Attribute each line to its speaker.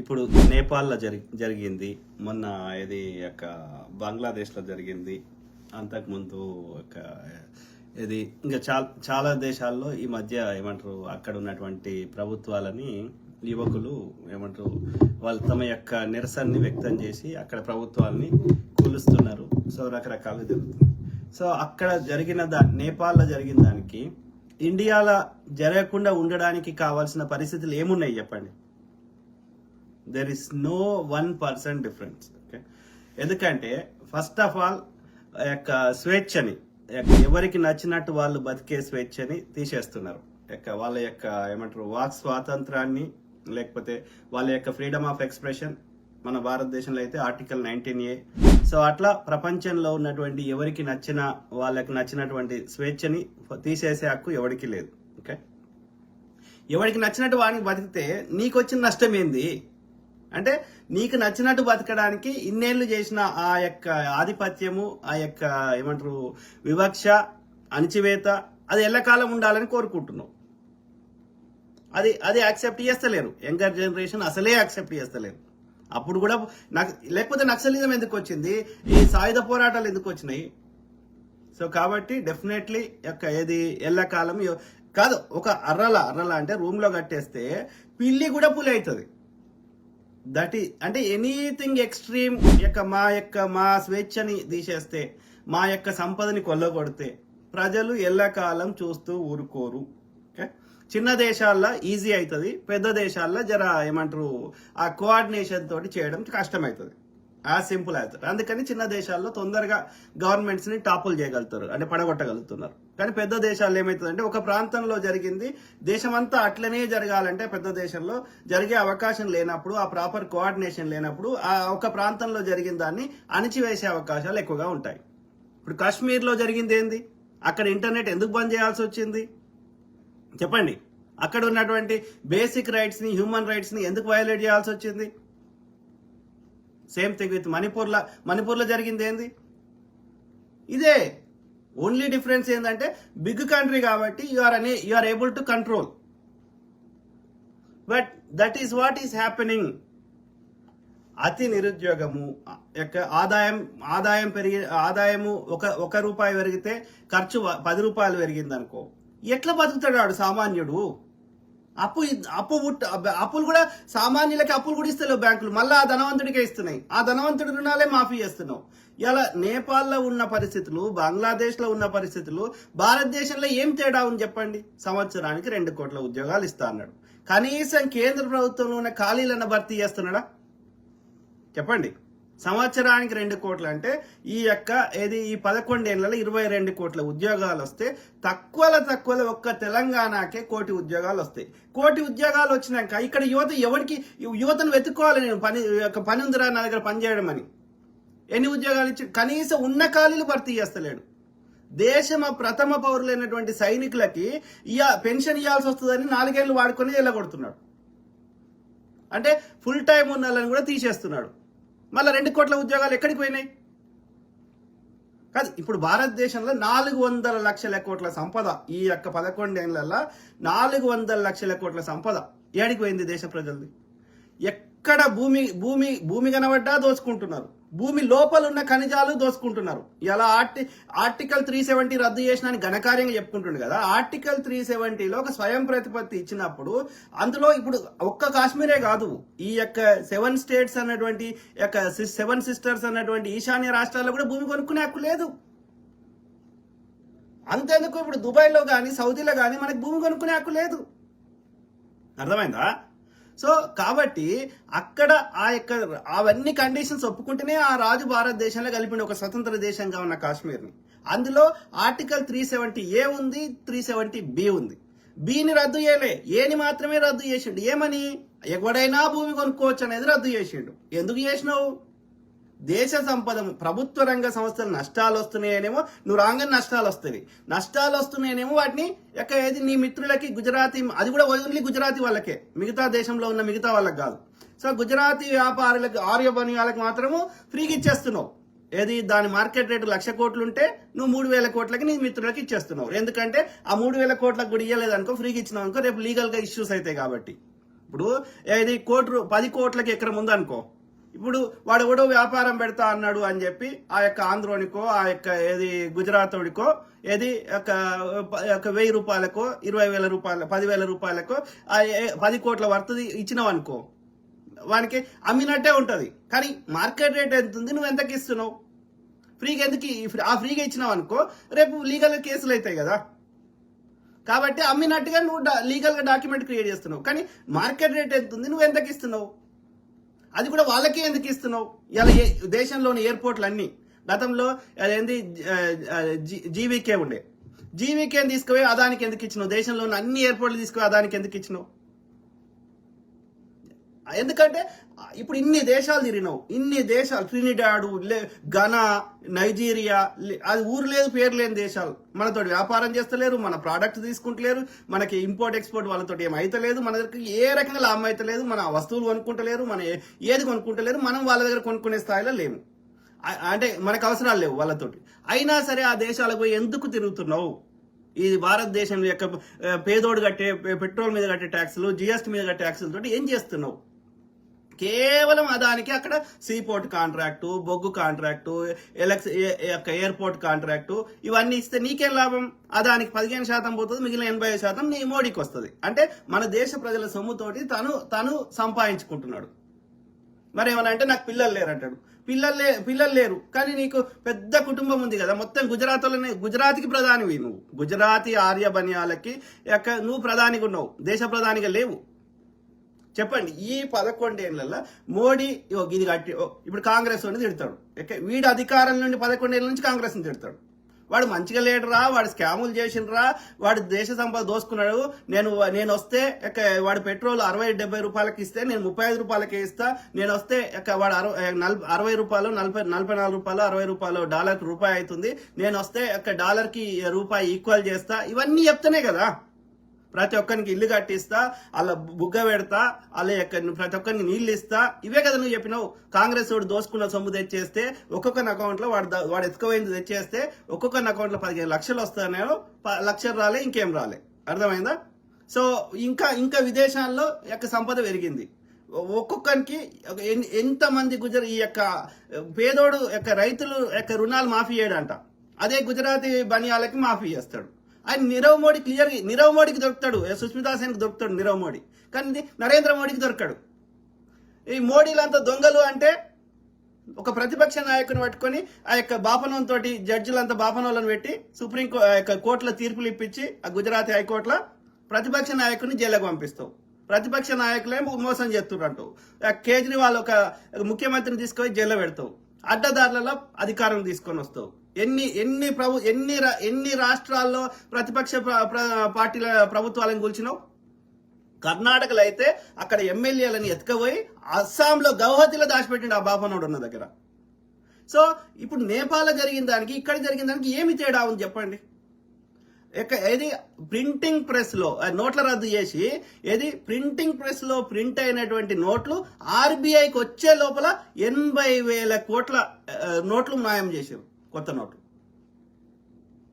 Speaker 1: ఇప్పుడు నేపాల్లో జరిగింది, మొన్న ఇది యొక్క బంగ్లాదేశ్లో జరిగింది, అంతకుముందు ఒక ఇది ఇంకా చాలా దేశాల్లో ఈ మధ్య ఏమంటారు అక్కడ ఉన్నటువంటి ప్రభుత్వాలని యువకులు ఏమంటారు వాళ్ళు తమ యొక్క నిరసనని వ్యక్తం చేసి అక్కడ ప్రభుత్వాలని కూలుస్తున్నారు. సో రకరకాలుగా జరుగుతుంది. సో అక్కడ జరిగిన నేపాల్లో జరిగిన దానికి ఇండియాలో జరగకుండా ఉండడానికి కావాల్సిన పరిస్థితులు ఏమున్నాయి చెప్పండి. There is no 1% difference. Okay, ఎందుకంటే ఫస్ట్ ఆఫ్ ఆల్ యొక్క స్వేచ్ఛని ఎవరికి నచ్చినట్టు వాళ్ళు బతికే స్వేచ్ఛని తీసేస్తున్నారు. వాళ్ళ యొక్క ఏమంటారు వాక్ స్వాతంత్రాన్ని, లేకపోతే వాళ్ళ యొక్క ఫ్రీడమ్ ఆఫ్ ఎక్స్ప్రెషన్ మన భారతదేశంలో అయితే ఆర్టికల్ 19A. సో అట్లా ప్రపంచంలో ఉన్నటువంటి ఎవరికి నచ్చిన వాళ్ళకి నచ్చినటువంటి స్వేచ్ఛని తీసేసే హక్కు ఎవరికి లేదు. ఓకే, ఎవరికి నచ్చినట్టు వాడికి బతికితే నీకు వచ్చిన నష్టం ఏంది అంటే, నీకు నచ్చినట్టు బతకడానికి ఇన్నేళ్లు చేసిన ఆ యొక్క ఆధిపత్యము, ఆ యొక్క ఏమంటారు వివక్ష, అణచివేత, అది ఎల్లకాలం ఉండాలని కోరుకుంటున్నావు. అది యాక్సెప్ట్ చేస్తలేరు. యంగర్ జనరేషన్ అసలే యాక్సెప్ట్ చేస్తలేరు. అప్పుడు కూడా లేకపోతే నక్సలిజం ఎందుకు వచ్చింది, ఈ సాయుధ పోరాటాలు ఎందుకు వచ్చినాయి? సో కాబట్టి డెఫినెట్లీ యొక్క ఏది ఎల్లకాలం కాదు. ఒక అర్రల అంటే రూమ్ లో కట్టేస్తే పిల్లి కూడా పులి అవుతుంది. అంటే ఎనీథింగ్ ఎక్స్ట్రీమ్ మా స్వేచ్ఛని తీసేస్తే, మా యొక్క సంపదని కొల్లగొడితే ప్రజలు ఎల్లకాలం చూస్తూ ఊరుకోరు. ఓకే, చిన్న దేశాల్లో ఈజీ అవుతుంది, పెద్ద దేశాల్లో జర ఏమంటారు ఆ కోఆర్డినేషన్ తోటి చేయడం కష్టమవుతుంది. యాజ్ సింపుల్ అవుతుంది. అందుకని చిన్న దేశాల్లో తొందరగా గవర్నమెంట్స్ ని టాపుల్ చేయగలుగుతారు, అంటే పడగొట్టగలుగుతున్నారు. కానీ పెద్ద దేశాల్లో ఏమవుతుందంటే ఒక ప్రాంతంలో జరిగింది దేశమంతా అట్లనే జరగాలంటే పెద్ద దేశంలో జరిగే అవకాశం లేనప్పుడు, ఆ ప్రాపర్ కోఆర్డినేషన్ లేనప్పుడు ఆ ఒక ప్రాంతంలో జరిగిన దాన్ని అణిచివేసే అవకాశాలు ఎక్కువగా ఉంటాయి. ఇప్పుడు కాశ్మీర్లో జరిగింది ఏంది? అక్కడ ఇంటర్నెట్ ఎందుకు బంద్ చేయాల్సి వచ్చింది చెప్పండి? అక్కడ ఉన్నటువంటి బేసిక్ రైట్స్ ని, హ్యూమన్ రైట్స్ ని ఎందుకు వయోలేట్ చేయాల్సి వచ్చింది? సేమ్ థింగ్ విత్ మణిపూర్లో జరిగింది ఏంది? ఇదే. ఓన్లీ డిఫరెన్స్ ఏంటంటే బిగ్ కంట్రీ కాబట్టి you are able to control, but that is what is happening. అతి నిరుద్యోగము యొక్క ఆదాయము ఒక రూపాయి పెరిగితే ఖర్చు 10 రూపాయలు పెరిగింది అనుకో, ఎట్లా బతుకుతాడు వాడు సామాన్యుడు? అప్పులు కూడా సామాన్యులకి అప్పులు కూడా ఇస్తలేవు బ్యాంకులు, మళ్ళీ ఆ ధనవంతుడికే ఇస్తున్నాయి. ఆ ధనవంతుడి రుణాలే మాఫీ చేస్తున్నావు. ఇలా నేపాల్లో ఉన్న పరిస్థితులు, బంగ్లాదేశ్ లో ఉన్న పరిస్థితులు, భారతదేశంలో ఏం తేడా ఉంది చెప్పండి? సంవత్సరానికి 2 కోట్ల ఉద్యోగాలు ఇస్తా అన్నాడు. కనీసం కేంద్ర ప్రభుత్వంలో ఉన్న ఖాళీలను భర్తీ చేస్తున్నాడా చెప్పండి? సంవత్సరానికి 2 కోట్లు అంటే ఈ 11 ఏళ్లలో 22 కోట్ల ఉద్యోగాలు వస్తే తక్కువలో ఒక్క తెలంగాణకే 1 కోటి ఉద్యోగాలు వస్తాయి. 1 కోటి ఉద్యోగాలు వచ్చినాక ఇక్కడ యువతను వెతుక్కోవాలి. నేను పని ఉందిరా నా దగ్గర పని చేయడం అని. ఎన్ని ఉద్యోగాలు ఇచ్చి కనీసం ఉన్న ఖాళీలు భర్తీ చేస్తలేడు. దేశం ప్రథమ పౌరులైనటువంటి సైనికులకి పెన్షన్ ఇవ్వాల్సి వస్తుందని 4 ఏళ్లు వాడుకొని వెళ్ళగొడుతున్నాడు. అంటే ఫుల్ టైం ఉన్న వాళ్ళని కూడా తీసేస్తున్నాడు. మళ్ళీ 2 కోట్ల ఉద్యోగాలు ఎక్కడికి పోయినాయి? కాదు, ఇప్పుడు భారతదేశంలో 400 లక్షల కోట్ల సంపద, ఈ 11 ఏళ్లలో 400 లక్షల కోట్ల సంపద ఏడికి పోయింది దేశ ప్రజలది? ఎక్కడ భూమి కనబడ్డా దోచుకుంటున్నారు. భూమి లోపల ఉన్న ఖనిజాలు దోచుకుంటున్నారు. ఇలా ఆర్టికల్ 370 రద్దు చేసిన ఘనకార్యంగా చెప్పుకుంటుండే కదా. ఆర్టికల్ 370లో ఒక స్వయం ప్రతిపత్తి ఇచ్చినప్పుడు అందులో ఇప్పుడు ఒక్క కాశ్మీరే కాదు, ఈ 7 స్టేట్స్ అన్నటువంటి 7 సిస్టర్స్ అన్నటువంటి ఈశాన్య రాష్ట్రాల్లో కూడా భూమి కొనుక్కునే హక్కు లేదు. అంతేందుకు ఇప్పుడు దుబాయ్లో కానీ సౌదీలో కానీ మనకి భూమి కొనుక్కునే హక్కు లేదు. అర్థమైందా? సో కాబట్టి అక్కడ అవన్నీ కండిషన్స్ ఒప్పుకుంటేనే ఆ రాజు భారతదేశంలో కలిపిండి ఒక స్వతంత్ర దేశంగా ఉన్న కాశ్మీర్ని. అందులో ఆర్టికల్ 370A ఉంది, 370B ఉంది. బిని రద్దు చేయలే, ఏని మాత్రమే రద్దు చేసిండు. ఏమని? ఎవడైనా భూమి కొనుక్కోవచ్చు అనేది రద్దు చేసిండు. ఎందుకు చేసినావు? దేశ సంపద, ప్రభుత్వ రంగ సంస్థలు నష్టాలు వస్తున్నాయనేమో నువ్వు రాగానే నష్టాలు వస్తున్నాయనేమో వాటిని నీ మిత్రులకి గుజరాతీ, అది కూడా ఓన్లీ గుజరాతీ వాళ్ళకే, మిగతా దేశంలో ఉన్న మిగతా వాళ్ళకి కాదు. సో గుజరాతీ వ్యాపారులకు, ఆర్యబనియాలకు మాత్రము ఫ్రీగా ఇచ్చేస్తున్నావు. దాని మార్కెట్ రేటు 1,00,000 కోట్లు ఉంటే నువ్వు 3,000 కోట్లకి నీ మిత్రులకి ఇచ్చేస్తున్నావు. ఎందుకంటే ఆ 3,000 కోట్లకు కూడా ఇయ్యలేదు అనుకో, ఫ్రీగా ఇచ్చినావు అనుకో, రేపు లీగల్ గా ఇష్యూస్ అవుతాయి కాబట్టి. ఇప్పుడు ఇది 10 కోట్లకి ఎకరం ఉందనుకో, ఇప్పుడు వాడు ఎవడో వ్యాపారం పెడతా అన్నాడు అని చెప్పి ఆ యొక్క ఆంధ్రోనికో ఆ యొక్క ఏది గుజరాతోడికో ఏది ఒక 1000 రూపాయలకో 20,000 రూపాయల 10,000 రూపాయలకో 10 కోట్ల వర్తది ఇచ్చినావు అనుకో, వానికి అమ్మినట్టే ఉంటది. కానీ మార్కెట్ రేట్ ఎంత ఉంది, నువ్వు ఎంతకి ఇస్తున్నావు? ఫ్రీగా ఎందుకు? ఆ ఫ్రీగా ఇచ్చినావు అనుకో, రేపు లీగల్ కేసులు అవుతాయి కదా. కాబట్టి అమ్మినట్టుగా నువ్వు లీగల్గా డాక్యుమెంట్ క్రియేట్ చేస్తున్నావు. కానీ మార్కెట్ రేట్ ఎంత ఉంది, నువ్వు ఎంతకి ఇస్తున్నావు? అది కూడా వాళ్ళకే ఎందుకు ఇస్తున్నావు? ఇలా దేశంలోని ఎయిర్పోర్ట్లు అన్నీ గతంలో అదేంది జీవీకే ఉండే, జీవీకేని తీసుకుపోయి అదానికి ఎందుకు ఇచ్చినావు? దేశంలోని అన్ని ఎయిర్పోర్ట్లు తీసుకుపోయి అదానికి ఎందుకు ఇచ్చినావు? ఎందుకంటే ఇప్పుడు ఇన్ని దేశాలు తిరిగినావు, ఇన్ని దేశాలు, ట్రినిడాడు, ఘనా, నైజీరియా, అది ఊరు లేదు పేరు లేని దేశాలు మనతో వ్యాపారం చేస్తలేరు, మన ప్రోడక్ట్ తీసుకుంటలేరు, మనకి ఇంపోర్ట్ ఎక్స్పోర్ట్ వాళ్ళతో ఏమైతలేదు, మన దగ్గర ఏ రకంగా లాభం అయితలేదు, మన వస్తువులు కొనుక్కుంటలేరు, మన ఏది కొనుక్కుంటలేరు, మనం వాళ్ళ దగ్గర కొనుక్కునే స్థాయిలో లేము. అంటే మనకు అవసరాలు లేవు వాళ్ళతోటి. అయినా సరే ఆ దేశాలకు పోయి ఎందుకు తిరుగుతున్నావు? ఈ భారతదేశం యొక్క పేదోడు కట్టే పెట్రోల్ మీద కట్టే ట్యాక్సులు, జిఎస్టీ మీద కట్టే ట్యాక్సులతో ఏం చేస్తున్నావు? కేవలం అదానికి అక్కడ సీపోర్ట్ కాంట్రాక్టు, బొగ్గు కాంట్రాక్టు, ఎయిర్పోర్ట్ కాంట్రాక్టు ఇవన్నీ ఇస్తే నీకేం లాభం? అదానికి 15% పోతుంది, మిగిలిన 80% నీ మోడీకి వస్తుంది. అంటే మన దేశ ప్రజల సొమ్ముతోటి తను సంపాదించుకుంటున్నాడు. మరి ఏమన్నా అంటే నాకు పిల్లలు లేరు అంటాడు. పిల్లలు లేరు కానీ నీకు పెద్ద కుటుంబం ఉంది కదా, మొత్తం గుజరాత్కి ప్రధానివి నువ్వు. గుజరాతీ ఆర్య బనియాలకి నువ్వు ప్రధానిగా ఉన్నావు, దేశ ప్రధానిగా లేవు. చెప్పండి, ఈ 11 ఏళ్లలో మోడీ ఇది కట్టి ఇప్పుడు కాంగ్రెస్ వాడిని తిడతాడు. వీడు అధికారం నుండి 11 ఏళ్ళ నుంచి కాంగ్రెస్ ని తిడతాడు. వాడు మంచిగా లేడురా, వాడు స్కాములు చేసినరా, వాడు దేశ సంపద దోసుకున్నాడు, నేను వస్తే వాడు పెట్రోల్ 60-70 రూపాయలకి ఇస్తే నేను 35 రూపాయలకే ఇస్తా, నేను వస్తే వాడు 60 రూపాయలు 44 రూపాయలు 60 రూపాయలు డాలర్కి రూపాయి అవుతుంది, నేను వస్తే డాలర్కి రూపాయి ఈక్వల్ చేస్తా, ఇవన్నీ చెప్తానే కదా. ప్రతి ఒక్కరికి ఇల్లు కట్టిస్తా, అలా బుగ్గ పెడతా, అలా ప్రతి ఒక్కరికి నీళ్ళు ఇస్తా, ఇవే కదా నువ్వు చెప్పినావు. కాంగ్రెస్ వాడు దోసుకున్న సొమ్ము తెచ్చేస్తే ఒక్కొక్కరి అకౌంట్ లో వాడు ఎత్తుకుపోయింది తెచ్చేస్తే ఒక్కొక్కరి అకౌంట్ లో 15 లక్షలు వస్తాయో, లక్షలు రాలే, ఇంకేం రాలే. అర్థమైందా? సో ఇంకా విదేశాల్లో సంపద పెరిగింది. ఒక్కొక్కరికి ఎంతమంది ఈ పేదోడు రైతులు రుణాలు మాఫీ చేయడంట, అదే గుజరాతీ బనియాలకి మాఫీ చేస్తాడు. ఆయన నీరవ్ మోడీకి దొరుకుతాడు, సుష్మితా సేన్కి దొరుకుతాడు నీరవ్ మోడీ, కానీ నరేంద్ర మోడీకి దొరకడు. ఈ మోడీలంతా దొంగలు అంటే ఒక ప్రతిపక్ష నాయకుని పట్టుకొని ఆ బాపనంతో జడ్జిలంతా బాపనోళ్ళని పెట్టి సుప్రీం కోర్టులో తీర్పులు ఇప్పించి ఆ గుజరాతీ హైకోర్టులో ప్రతిపక్ష నాయకుని జైలుకు పంపిస్తావు. ప్రతిపక్ష నాయకులే మోసం చేస్తున్నట్టు కేజ్రీవాల్ ఒక ముఖ్యమంత్రిని తీసుకొని జైల్లో పెడతావు. అడ్డదారులలో అధికారం తీసుకొని వస్తావు. ఎన్ని రాష్ట్రాల్లో ప్రతిపక్ష పార్టీల ప్రభుత్వాలను కూల్చినావు? కర్ణాటకలో అయితే అక్కడ ఎమ్మెల్యేలని ఎత్తుకపోయి అస్సాంలో గౌహతిలో దాచిపెట్టిండు ఆ బాపనోడు ఉన్న దగ్గర. సో ఇప్పుడు నేపాల్ జరిగిన దానికి ఇక్కడ జరిగిన దానికి ఏమి తేడా ఉంది చెప్పండి? ఏది ప్రింటింగ్ ప్రెస్ లో నోట్ల రద్దు చేసి ప్రింటింగ్ ప్రెస్ లో ప్రింట్ అయినటువంటి నోట్లు ఆర్బీఐకి వచ్చే లోపల 80,000 కోట్ల నోట్లు మాయం చేశారు, కొత్త నోట్లు.